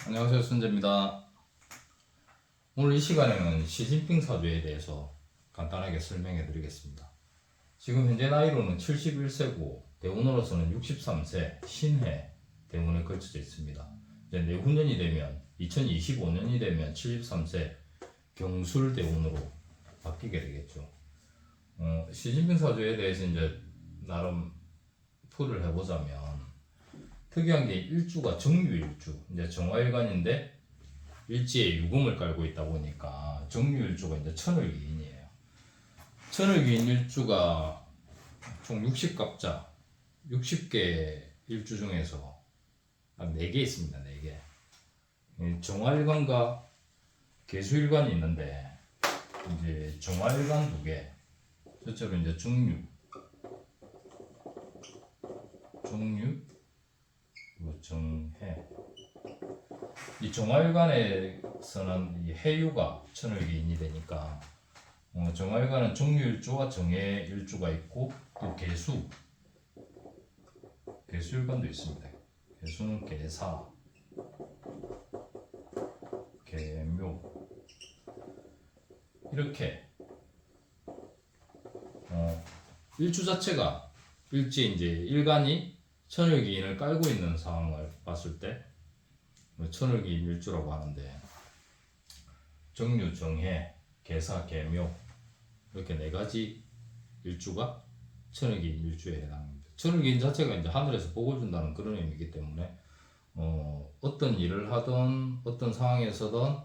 안녕하세요, 순재입니다. 오늘 이 시간에는 시진핑 사주에 대해서 간단하게 설명해 드리겠습니다. 지금 현재 나이로는 71세고 대운으로서는 63세 신해 대운에 걸쳐져 있습니다. 이제 내후년이 되면 2025년이 되면 73세 경술 대운으로 바뀌게 되겠죠. 시진핑 사주에 대해서 이제 나름 풀을 해보자면 특이한 게 일주가 정유일주, 이제 정화일간인데 일지에 유금을 깔고 있다 보니까 정유일주가 이제 천을기인이에요. 천을기인 일주가 총 60갑자, 60개 일주 중에서 딱 4개 있습니다. 4개. 정화일간과 개수일간이 있는데 이제 정화일간 2개, 첫째로 이제 정유, 그리고 정해. 이 정화일간에서는 이 해유가 천을기인이 되니까 정화일간은 정유일주와 정해일주가 있고 또 개수일간도 있습니다. 개수는 개사, 개묘 이렇게 일주 자체가 일지 이제 일간이 천을기인을 깔고 있는 상황을 봤을 때 천을기인 일주라고 하는데 정유, 정해, 개사, 개묘 이렇게 4가지 일주가 천을기인 일주에 해당합니다. 천을기인 자체가 이제 하늘에서 복을 준다는 그런 의미이기 때문에 어떤 일을 하든 어떤 상황에서든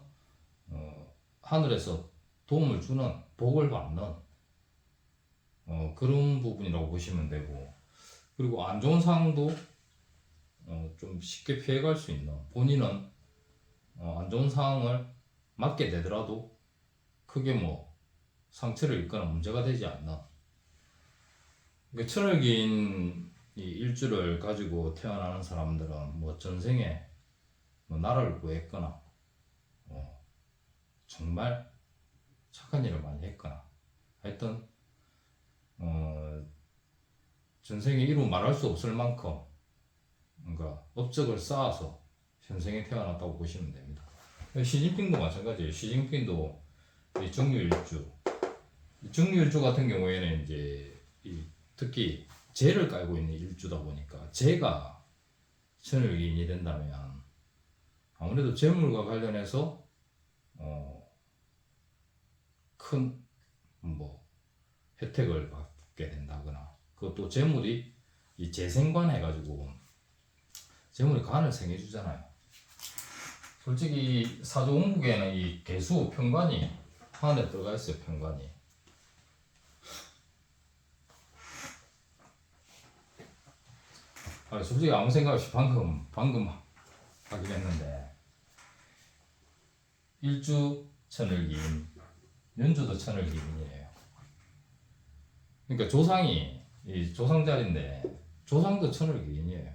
하늘에서 도움을 주는 복을 받는 그런 부분이라고 보시면 되고, 그리고 안 좋은 상황도 좀 쉽게 피해갈 수 있는, 본인은 안 좋은 상황을 맞게 되더라도 크게 뭐 상처를 입거나 문제가 되지 않는, 그러니까 천을기인 이 일주를 가지고 태어나는 사람들은 뭐 전생에 뭐 나라를 구했거나 정말 착한 일을 많이 했거나 하여튼 전생에 이루 말할 수 없을 만큼 그러니까 업적을 쌓아서 현생에 태어났다고 보시면 됩니다. 시진핑도 마찬가지예요. 시진핑도 정유일주 같은 경우에는 이제 특히 재를 깔고 있는 일주다 보니까 재가 천을기인이 된다면 아무래도 재물과 관련해서 큰 뭐 혜택을 받게 된다거나, 그것도 재물이 이 재생관 해가지고 재물이 관을 생겨주잖아요. 솔직히 사주원국에는 이 개수 편관이 하늘에 들어가 있어요. 편관이. 솔직히 아무 생각 없이 방금 하긴 했는데 일주 천을기인, 연주도 천을기인이에요. 그러니까 조상이 이 조상자리인데 조상도 천을기인이에요.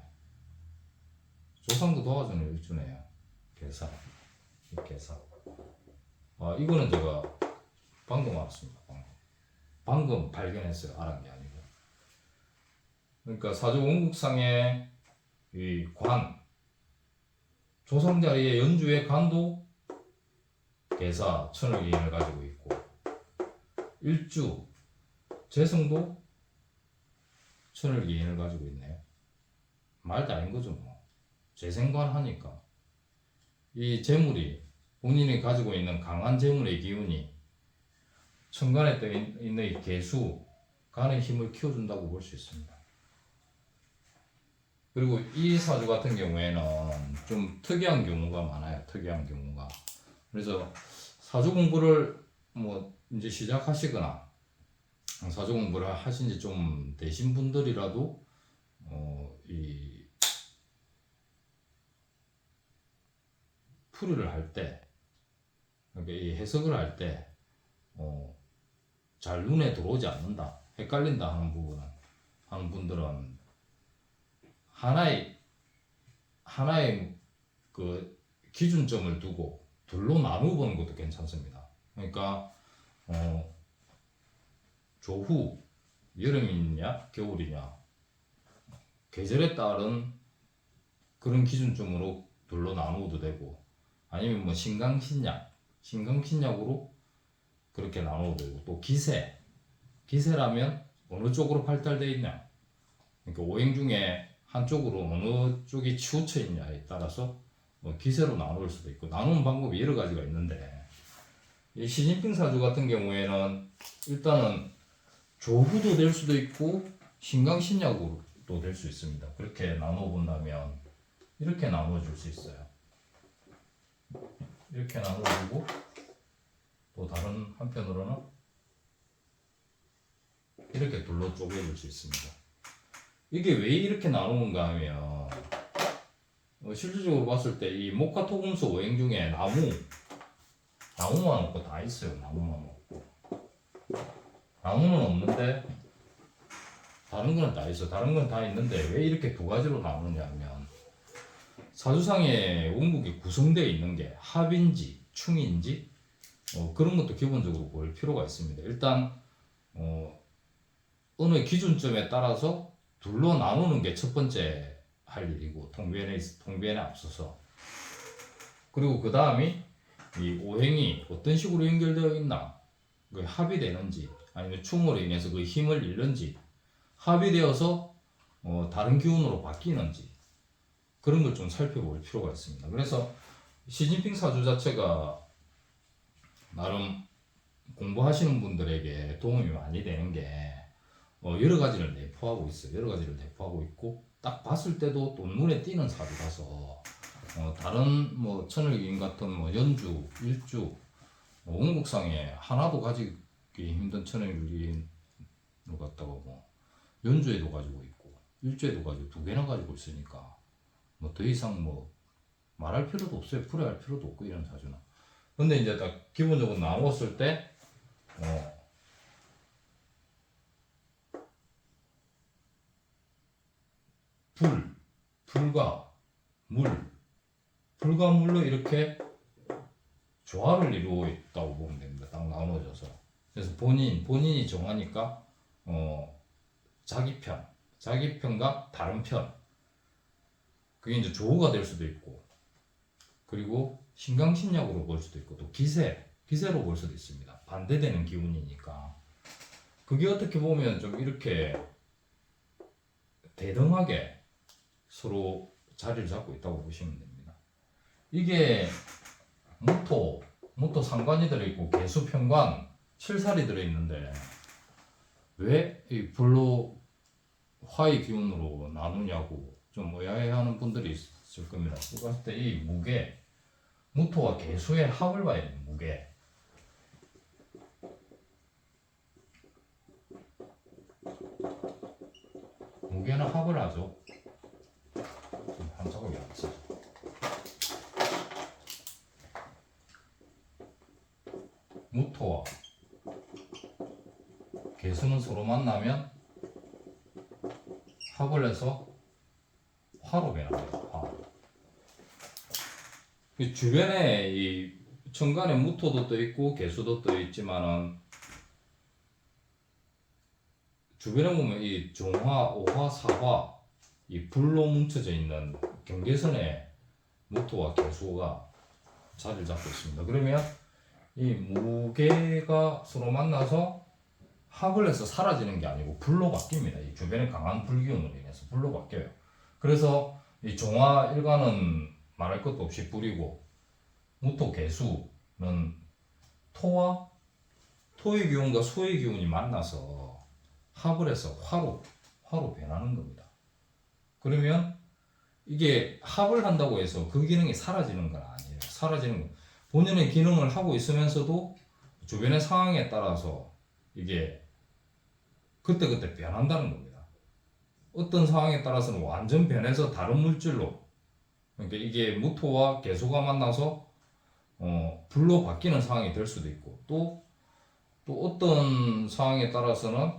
조상도 도와주는 일주네요. 개사, 개사. 이거는 제가 방금 알았습니다. 방금 발견했어요. 알은 게 아니고. 그러니까 사주 원국상의 이 관, 조상 자리의 연주의 관도 개사, 천을기인을 가지고 있고, 일주, 재성도 천을기인을 가지고 있네요. 말도 아닌 거죠 뭐. 재생관 하니까 이 재물이 본인이 가지고 있는 강한 재물의 기운이 천간에 떠 있는 이 개수, 간의 힘을 키워준다고 볼 수 있습니다. 그리고 이 사주 같은 경우에는 좀 특이한 경우가 많아요. 특이한 경우가. 그래서 사주 공부를 뭐 이제 시작하시거나 사주 공부를 하신 지 좀 되신 분들이라도 이 풀이를 할 때, 그러니까 이 해석을 할 때 잘 눈에 들어오지 않는다, 헷갈린다 하는 분들은 하나의 그 기준점을 두고 둘로 나누어 보는 것도 괜찮습니다. 그러니까 조후, 여름이냐 겨울이냐 계절에 따른 그런 기준점으로 둘로 나누어도 되고, 아니면 뭐 신강신약으로 그렇게 나누어도 되고, 또 기세라면 어느 쪽으로 발달되어 있냐, 그러니까 오행 중에 한쪽으로 어느 쪽이 치우쳐 있냐에 따라서 뭐 기세로 나눌 수도 있고, 나누는 방법이 여러 가지가 있는데, 이 시진핑 사주 같은 경우에는 일단은 조후도 될 수도 있고 신강신약으로도 될 수 있습니다. 그렇게 나눠 본다면 이렇게 나눠 줄 수 있어요. 이렇게 나눠 주고, 또 다른 한편으로는 이렇게 둘로 쪼개 줄 수 있습니다. 이게 왜 이렇게 나누는가 하면, 실질적으로 봤을 때 이 목화토금수 오행 중에 나무만 없고 다 있어요. 나무만 없고. 나무는 없는데 다른 거는 다 있어. 다른 건 다 있는데 왜 이렇게 두 가지로 나누냐 하면, 사주상에 원국이 구성되어 있는 게 합인지 충인지 그런 것도 기본적으로 볼 필요가 있습니다. 일단 어느 기준점에 따라서 둘로 나누는 게 첫 번째 할 일이고, 통변에 앞서서. 그리고 그 다음이 이 오행이 어떤 식으로 연결되어 있나, 그 합이 되는지 아니면 충으로 인해서 그 힘을 잃는지, 합이 되어서 다른 기운으로 바뀌는지, 그런 걸 좀 살펴볼 필요가 있습니다. 그래서 시진핑 사주 자체가 나름 공부하시는 분들에게 도움이 많이 되는 게 여러 가지를 내포하고 있어요. 여러 가지를 내포하고 있고, 딱 봤을 때도 또 눈에 띄는 사주라서 다른 뭐 천을기인 같은 뭐 연주, 일주, 원국상에 하나도 가지기 힘든 천을기인 것 같다고 뭐 연주에도 가지고 있고 일주에도 가지고 두 개나 가지고 있으니까 뭐 더 이상 뭐 말할 필요도 없어요. 풀어할 필요도 없고, 이런 사주는. 근데 이제 딱 기본적으로 나눴을 때 불과 불과 물로 이렇게 조화를 이루고 있다고 보면 됩니다. 딱 나눠져서. 그래서 본인이 정하니까 자기 편과 다른 편, 그게 이제 조우가 될 수도 있고, 그리고 신강신약으로 볼 수도 있고, 또 기세로 볼 수도 있습니다. 반대되는 기운이니까. 그게 어떻게 보면 좀 이렇게 대등하게 서로 자리를 잡고 있다고 보시면 됩니다. 이게 무토 상관이 들어있고 개수 편관 칠살이 들어있는데 왜 이 불로 화의 기운으로 나누냐고 좀 의아해하는 분들이 있을 겁니다. 그랬을 때 이 무토와 개수의 합을 봐야 돼요. 무게는 합을 하죠. 한 작업이 안 써. 무토와 개수는 서로 만나면 합을 해서 화로 변합니다. 주변에 이 천간에 무토도 떠 있고 개수도 떠 있지만은 주변에 보면 이 정화, 오화, 사화 이 불로 뭉쳐져 있는 경계선에 무토와 개수가 자리를 잡고 있습니다. 그러면 이 무게가 서로 만나서 합을 해서 사라지는 게 아니고 불로 바뀝니다. 이 주변에 강한 불기운으로 인해서 불로 바뀌어요. 그래서 이 정화 일간은 말할 것도 없이 불이고, 무토 개수는 토의 기운과 수의 기운이 만나서 합을 해서 화로 변하는 겁니다. 그러면 이게 합을 한다고 해서 그 기능이 사라지는 건 아니에요. 사라지는 건 본연의 기능을 하고 있으면서도 주변의 상황에 따라서 이게 그때그때 변한다는 겁니다. 어떤 상황에 따라서는 완전 변해서 다른 물질로, 그러니까 이게 무토와 개수가 만나서 불로 바뀌는 상황이 될 수도 있고, 또 어떤 상황에 따라서는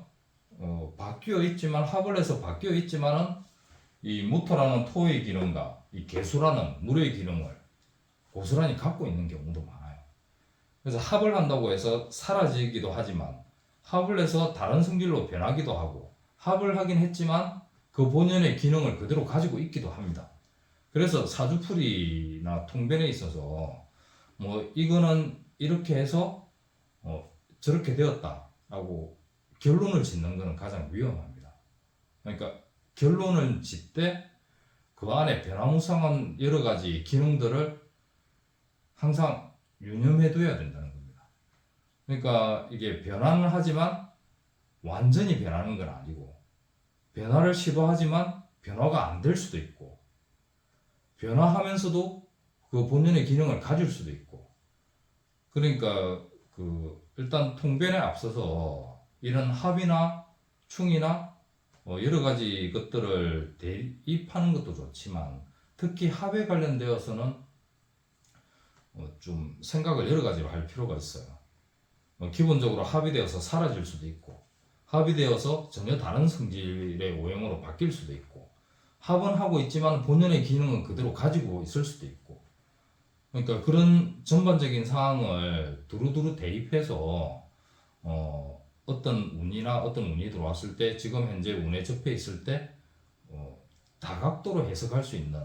바뀌어 있지만, 합을 해서 바뀌어 있지만은 이 무토라는 토의 기능과 이 개수라는 물의 기능을 고스란히 갖고 있는 경우도 많아요. 그래서 합을 한다고 해서 사라지기도 하지만, 합을 해서 다른 성질로 변하기도 하고, 합을 하긴 했지만 그 본연의 기능을 그대로 가지고 있기도 합니다. 그래서 사주풀이나 통변에 있어서 뭐 이거는 이렇게 해서 저렇게 되었다라고 결론을 짓는 것은 가장 위험합니다. 그러니까 결론을 짓되 그 안에 변화무쌍한 여러 가지 기능들을 항상 유념해 둬야 된다는 겁니다. 그러니까 이게 변화는 하지만 완전히 변하는 건 아니고, 변화를 시도하지만 변화가 안 될 수도 있고, 변화하면서도 그 본연의 기능을 가질 수도 있고. 그러니까 일단 통변에 앞서서 이런 합이나 충이나 여러 가지 것들을 대입하는 것도 좋지만, 특히 합에 관련되어서는 좀 생각을 여러 가지로 할 필요가 있어요. 기본적으로 합이 되어서 사라질 수도 있고, 합이 되어서 전혀 다른 성질의 오형으로 바뀔 수도 있고, 합은 하고 있지만 본연의 기능은 그대로 가지고 있을 수도 있고. 그러니까 그런 전반적인 상황을 두루두루 대입해서 어떤 운이 들어왔을 때, 지금 현재 운에 접해 있을 때 다각도로 해석할 수 있는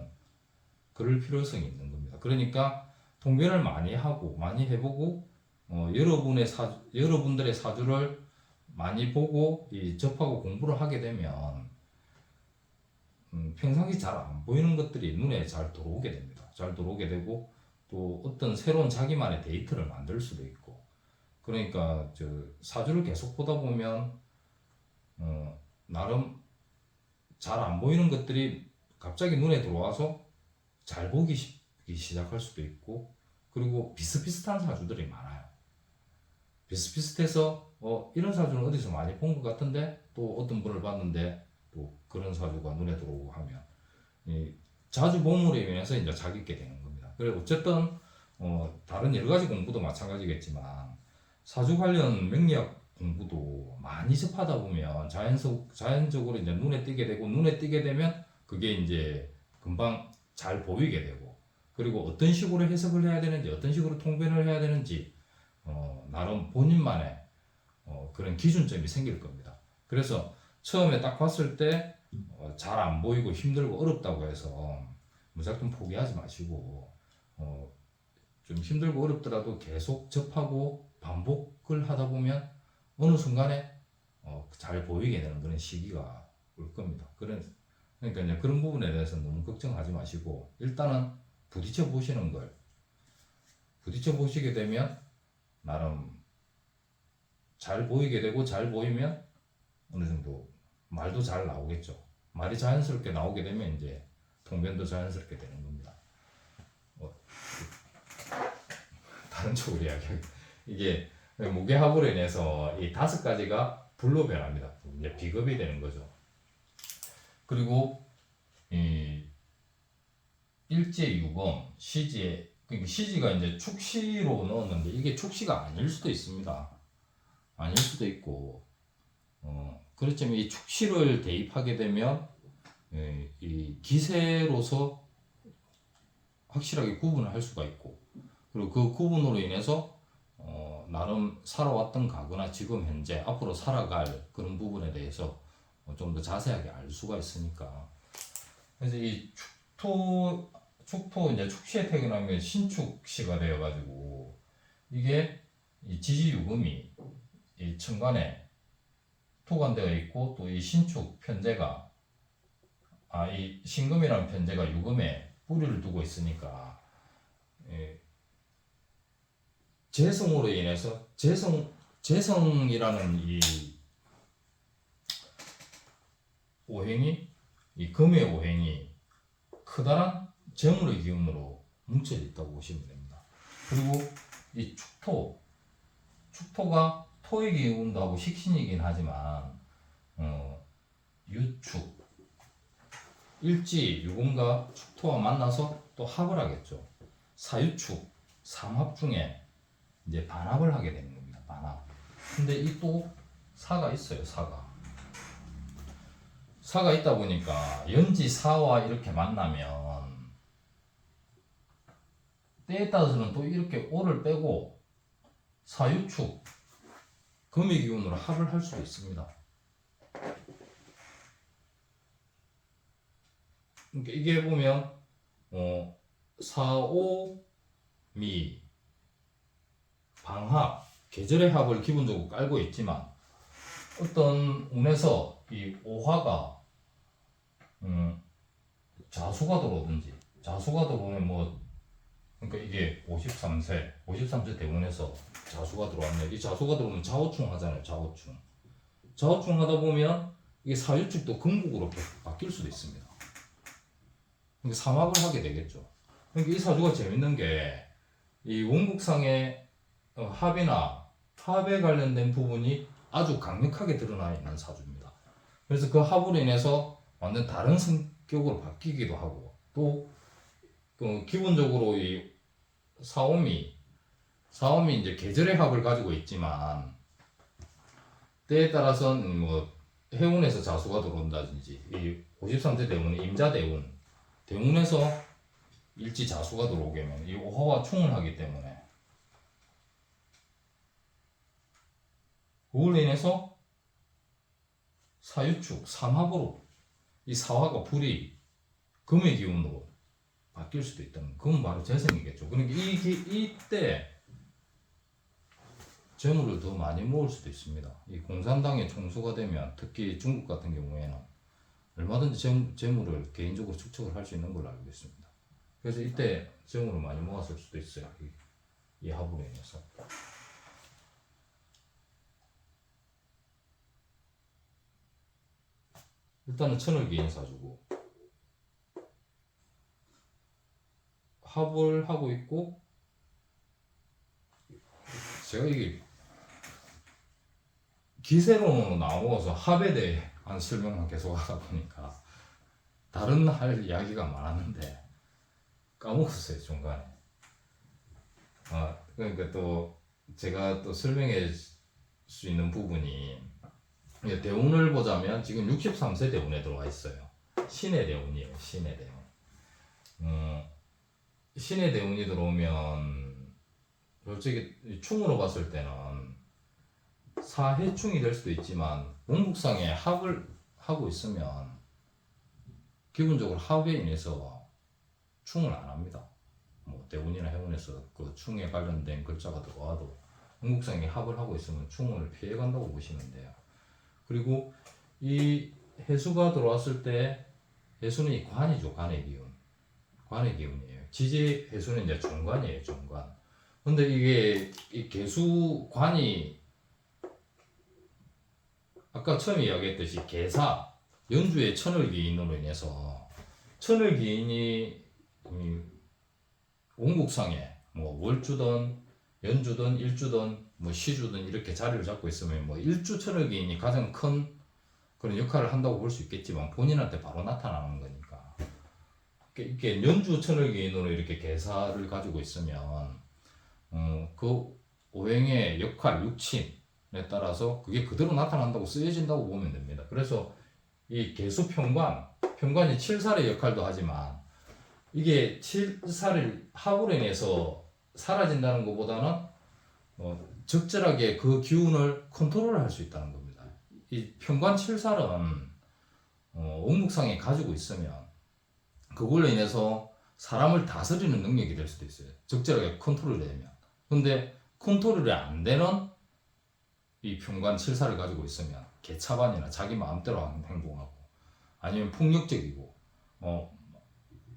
그럴 필요성이 있는 겁니다. 그러니까 통변을 많이 하고 많이 해보고 여러분들의 사주를 많이 보고 접하고 공부를 하게 되면 평상시 잘 안 보이는 것들이 눈에 잘 들어오게 됩니다. 잘 들어오게 되고, 또 어떤 새로운 자기만의 데이터를 만들 수도 있고. 그러니까 사주를 계속 보다 보면 나름 잘 안 보이는 것들이 갑자기 눈에 들어와서 잘 보기 시작할 수도 있고, 그리고 비슷비슷한 사주들이 많아요. 비슷비슷해서 이런 사주는 어디서 많이 본 것 같은데, 또 어떤 분을 봤는데 또 그런 사주가 눈에 들어오고 하면 자주 봄으로 인해서 이제 자기게 되는 겁니다. 그래 어쨌든 다른 여러 가지 공부도 마찬가지겠지만, 사주 관련 명리학 공부도 많이 접하다 보면 자연적으로 이제 눈에 띄게 되고, 눈에 띄게 되면 그게 이제 금방 잘 보이게 되고, 그리고 어떤 식으로 해석을 해야 되는지, 어떤 식으로 통변을 해야 되는지 나름 본인만의 그런 기준점이 생길 겁니다. 그래서 처음에 딱 봤을 때 잘 안 보이고 힘들고 어렵다고 해서 무작정 포기하지 마시고, 좀 힘들고 어렵더라도 계속 접하고 반복을 하다 보면 어느 순간에 잘 보이게 되는 그런 시기가 올 겁니다. 그러니까 이제 그런 부분에 대해서 너무 걱정하지 마시고, 일단은 부딪혀 보시게 되면 나름 잘 보이게 되고, 잘 보이면 어느 정도 말도 잘 나오겠죠. 말이 자연스럽게 나오게 되면 이제 통변도 자연스럽게 되는 겁니다. 다른 쪽으로 이야기하면 이게 무게합으로 인해서 이 5가지가 불로 변합니다. 이제 비급이 되는 거죠. 그리고 이 일제 유금, 시지에, 그러니까 시지가 이제 축시로 넣었는데 이게 축시가 아닐 수도 있습니다. 아닐 수도 있고, 그렇지만 이 축시를 대입하게 되면 이 기세로서 확실하게 구분을 할 수가 있고, 그리고 그 구분으로 인해서 나름 살아왔던 과거나 지금 현재 앞으로 살아갈 그런 부분에 대해서 좀 더 자세하게 알 수가 있으니까. 그래서 이 축토 이제 축시에 태어나면 신축시가 되어가지고, 이게 이 지지유금이 이 천간에 토관되어 있고, 또 이 신축 편제가 이 신금이라는 편제가 유금에 뿌리를 두고 있으니까 재성으로 인해서 재성이라는 이 오행이, 이 금의 오행이 커다란 재물의 기운으로 뭉쳐 있다고 보시면 됩니다. 그리고 이 축토가 토의 기운도 하고 식신이긴 하지만 유축, 일지, 유금과 축토와 만나서 또 합을 하겠죠. 사유축, 삼합 중에 이제 반합을 하게 되는 겁니다. 반합. 근데 이 또 사가 있어요. 사가 있다 보니까 연지사와 이렇게 만나면 때에 따라서는 또 이렇게 오를 빼고 사유축, 금의 기운으로 합을 할 수도 있습니다. 그러니까 이게 보면 사오미 방합 계절의 합을 기본적으로 깔고 있지만 어떤 운에서 이 오화가 자수가 들어오면 뭐 그러니까 이게 53세 대운에서 자수가 들어왔네. 이 자수가 들어오면 좌우충 하잖아요. 좌우충 하다 보면 이게 사유축도 금국으로 바뀔 수도 있습니다. 그러니까 삼합을 하게 되겠죠. 그러니까 이 사주가 재밌는 게 이 원국상의 합에 관련된 부분이 아주 강력하게 드러나 있는 사주입니다. 그래서 그 합으로 인해서 완전 다른 성격으로 바뀌기도 하고 또 기본적으로 이 사오미 이제 계절의 합을 가지고 있지만 때에 따라서는 뭐 해운에서 자수가 들어온다든지 이 53세 대운은 대운에서 일지 자수가 들어오게 되면 이 오화와 충을 하기 때문에 그걸로 인해서 사유축 삼합으로 이 사화가 불이 금의 기운으로 바뀔 수도 있다는 그건 바로 재생이겠죠. 그러니까 이때 재물을 더 많이 모을 수도 있습니다. 이 공산당의 총수가 되면 특히 중국 같은 경우에는 얼마든지 재물을 개인적으로 축적을 할 수 있는 걸로 알고 있습니다. 그래서 이때 재물을 많이 모았을 수도 있어요. 이 합으로 인해서. 일단은 천을기인 사주고 합을 하고 있고 제가 이게 기세로 나오어서 합에 대한 설명만 계속 하다 보니까 다른 할 이야기가 많았는데 까먹었어요 중간에. 그러니까 또 제가 또 설명해 수 있는 부분이 대운을 보자면 지금 63세 대운에 들어와 있어요. 신의 대운이에요. 신의 대운. 신의 대운이 들어오면 솔직히 충으로 봤을 때는 사해충이 될 수도 있지만 원국상에 합을 하고 있으면 기본적으로 합에 인해서 충을 안 합니다. 뭐 대운이나 해운에서 그 충에 관련된 글자가 들어와도 원국상에 합을 하고 있으면 충을 피해 간다고 보시면 돼요. 그리고 이 해수가 들어왔을 때 해수는 이 관이죠. 관의 기운이에요. 지지 해수는 이제 정관이에요. 정관. 근데 이게 이 개수관이 아까 처음에 이야기했듯이 개사 연주의 천을기인으로 인해서 천을기인이 원국상에 뭐 월주든 연주든 일주든 뭐 시주든 이렇게 자리를 잡고 있으면 뭐 일주 천을기인이 가장 큰 그런 역할을 한다고 볼 수 있겠지만 본인한테 바로 나타나는 거니까 이렇게 연주 천을기인으로 이렇게 개사를 가지고 있으면 그 오행의 역할 육친에 따라서 그게 그대로 나타난다고 쓰여진다고 보면 됩니다. 그래서 이 개수 편관이 칠살의 역할도 하지만 이게 칠살을 합으로 인해서 사라진다는 것보다는 적절하게 그 기운을 컨트롤할 수 있다는 겁니다. 이 편관 칠살은 원국상에 가지고 있으면 그걸로 인해서 사람을 다스리는 능력이 될 수도 있어요. 적절하게 컨트롤이 되면. 근데 컨트롤이 안 되는 이 편관 칠살을 가지고 있으면 개차반이나 자기 마음대로 행동하고 아니면 폭력적이고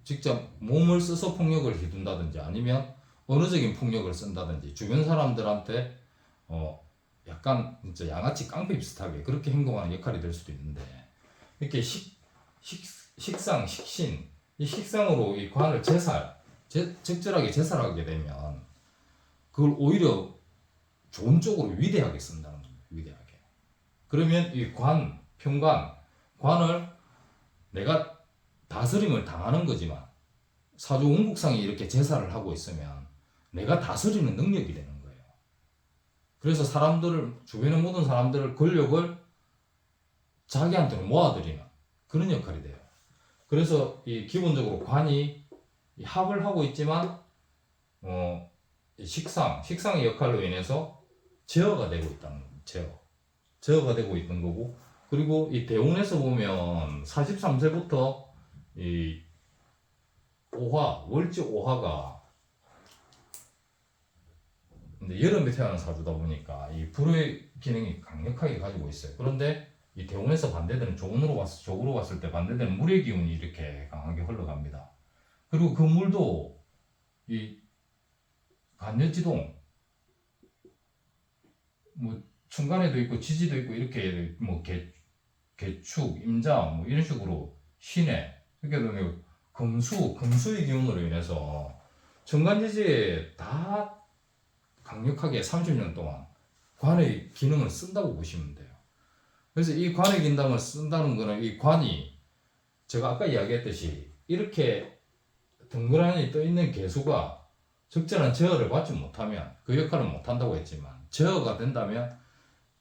직접 몸을 써서 폭력을 휘둔다든지 아니면 언어적인 폭력을 쓴다든지 주변 사람들한테 약간 진짜 양아치 깡패 비슷하게 그렇게 행동하는 역할이 될 수도 있는데 이렇게 식상, 식신 이 식상으로 이 관을 적절하게 제살하게 되면 그걸 오히려 좋은 쪽으로 위대하게 쓴다는 겁니다. 위대하게. 그러면 이 관을 내가 다스림을 당하는 거지만 사주 원국상이 이렇게 제사를 하고 있으면 내가 다스리는 능력이 되는 거예요. 그래서 주변의 모든 사람들을 권력을 자기한테로 모아들이는 그런 역할이 돼요. 그래서 이 기본적으로 관이 합을 하고 있지만 식상의 역할로 인해서 제어가 되고 있다는 거예요. 제어가 되고 있는 거고 그리고 이 대운에서 보면 43세부터 이 월지 오화가 근데 여름에 태어난 사주다 보니까 이 불의 기능이 강력하게 가지고 있어요. 그런데 이 대운에서 반대되는 적으로 봤을 때 반대되는 물의 기운이 이렇게 강하게 흘러갑니다. 그리고 그 물도 이 간여지동 뭐 천간에도 있고 지지도 있고 이렇게 뭐 개축, 임장 뭐 이런 식으로 신해 그러니까 금수의 기운으로 인해서 천간지지에 다 강력하게 30년 동안 관의 기능을 쓴다고 보시면 돼요. 그래서 이 관의 기능을 쓴다는 거는 이 관이 제가 아까 이야기했듯이 이렇게 덩그러니 떠 있는 개수가 적절한 제어를 받지 못하면 그 역할을 못한다고 했지만 제어가 된다면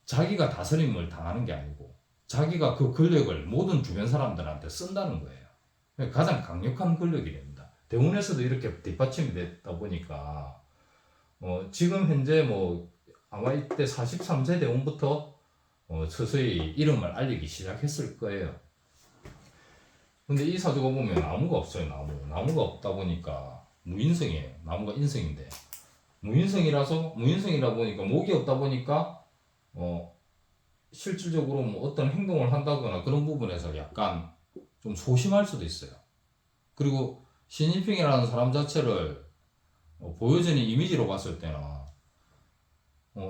자기가 다스림을 당하는 게 아니고 자기가 그 권력을 모든 주변 사람들한테 쓴다는 거예요. 가장 강력한 권력이 됩니다. 대운에서도 이렇게 뒷받침이 됐다 보니까 지금 현재 뭐 아마 이때 43세 대운부터 서서히 이름을 알리기 시작했을 거예요. 근데 이 사주가 보면 나무가 없어요. 나무가 없다 보니까 무인성이에요. 나무가 인성인데 무인성이라 보니까 목이 없다 보니까 실질적으로 뭐 어떤 행동을 한다거나 그런 부분에서 약간 좀 소심할 수도 있어요. 그리고 시진핑이라는 사람 자체를 보여지는 이미지로 봤을 때는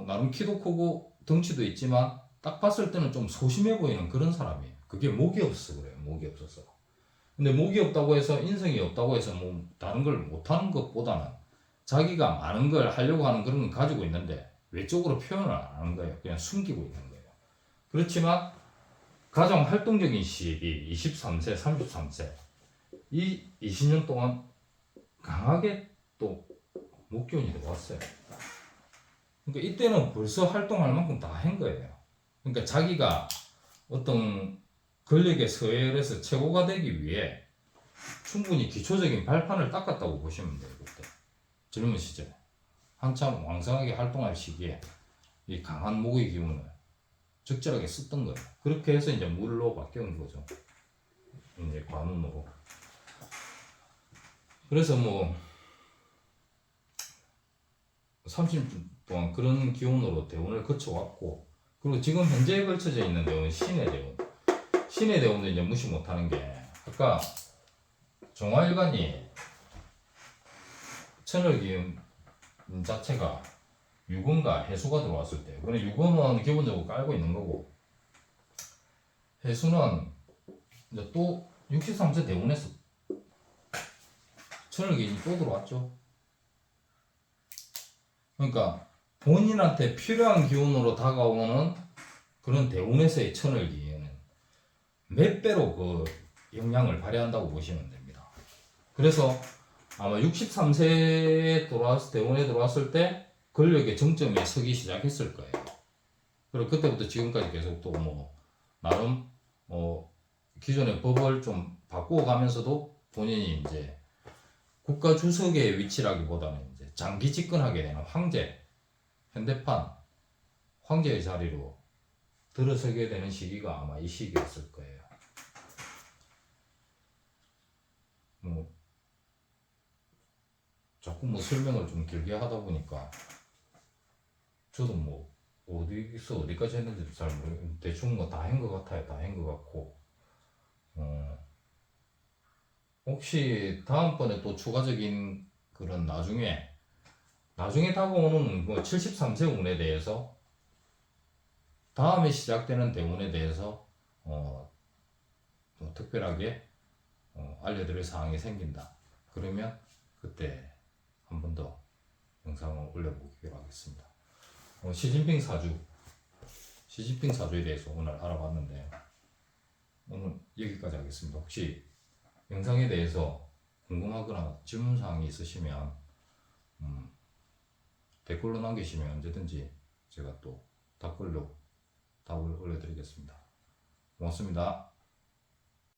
나름 키도 크고 덩치도 있지만 딱 봤을 때는 좀 소심해 보이는 그런 사람이에요. 그게 목이 없어서 그래요. 목이 없어서. 근데 목이 없다고 해서 인성이 없다고 해서 뭐 다른 걸 못하는 것보다는 자기가 많은 걸 하려고 하는 그런 걸 가지고 있는데 외적으로 표현을 안 하는 거예요. 그냥 숨기고 있는 거예요. 그렇지만 가장 활동적인 시기 23세, 33세 이 20년 동안 강하게 또 목기운이 들어왔어요. 그러니까 이때는 벌써 활동할 만큼 다 한 거예요. 그러니까 자기가 어떤 권력의 서열에서 최고가 되기 위해 충분히 기초적인 발판을 닦았다고 보시면 돼요. 그때 젊은 시절에 한참 왕성하게 활동할 시기에 이 강한 목의 기운을 적절하게 썼던 거예요. 그렇게 해서 이제 물로 바뀌는 거죠. 이제 관운으로. 그래서 뭐 30년 동안 그런 기운으로 대운을 거쳐왔고, 그리고 지금 현재에 걸쳐져 있는 대운은 신의 대운. 신의 대운도 이제 무시 못하는 게 아까 정화일관이 천을기운 자체가 유금과 해수가 들어왔을 때, 그래 유금은 기본적으로 깔고 있는 거고 해수는 이제 또 63세 대운에서 천을기운이 또 들어왔죠. 그러니까 본인한테 필요한 기운으로 다가오는 그런 대운에서의 천을기운은 몇 배로 그 영향을 발휘한다고 보시면 됩니다. 그래서 아마 63세에 대운에 들어왔을 때 권력의 정점에 서기 시작했을 거예요. 그리고 그때부터 지금까지 계속 또 뭐 나름 기존의 법을 좀 바꾸어 가면서도 본인이 이제 국가 주석의 위치라기보다는 이제 장기 집권하게 되는 현대판 황제의 자리로 들어서게 되는 시기가 아마 이 시기였을 거예요. 뭐 자꾸 뭐 설명을 좀 길게 하다 보니까 저도 뭐 어디서 어디까지 했는지 잘 모르겠는데 대충 뭐 다 한 것 같아요. 다 한 것 같고 혹시 다음번에 또 추가적인 그런 나중에 다가오는 뭐 73세 운에 대해서 다음에 시작되는 대운에 대해서 좀 특별하게 알려드릴 사항이 생긴다. 그러면 그때 한 번 더 영상을 올려보기로 하겠습니다. 시진핑 사주에 대해서 오늘 알아봤는데 오늘 여기까지 하겠습니다. 혹시 영상에 대해서 궁금하거나 질문사항이 있으시면 댓글로 남기시면 언제든지 제가 또 답글로 답을 올려드리겠습니다. 고맙습니다.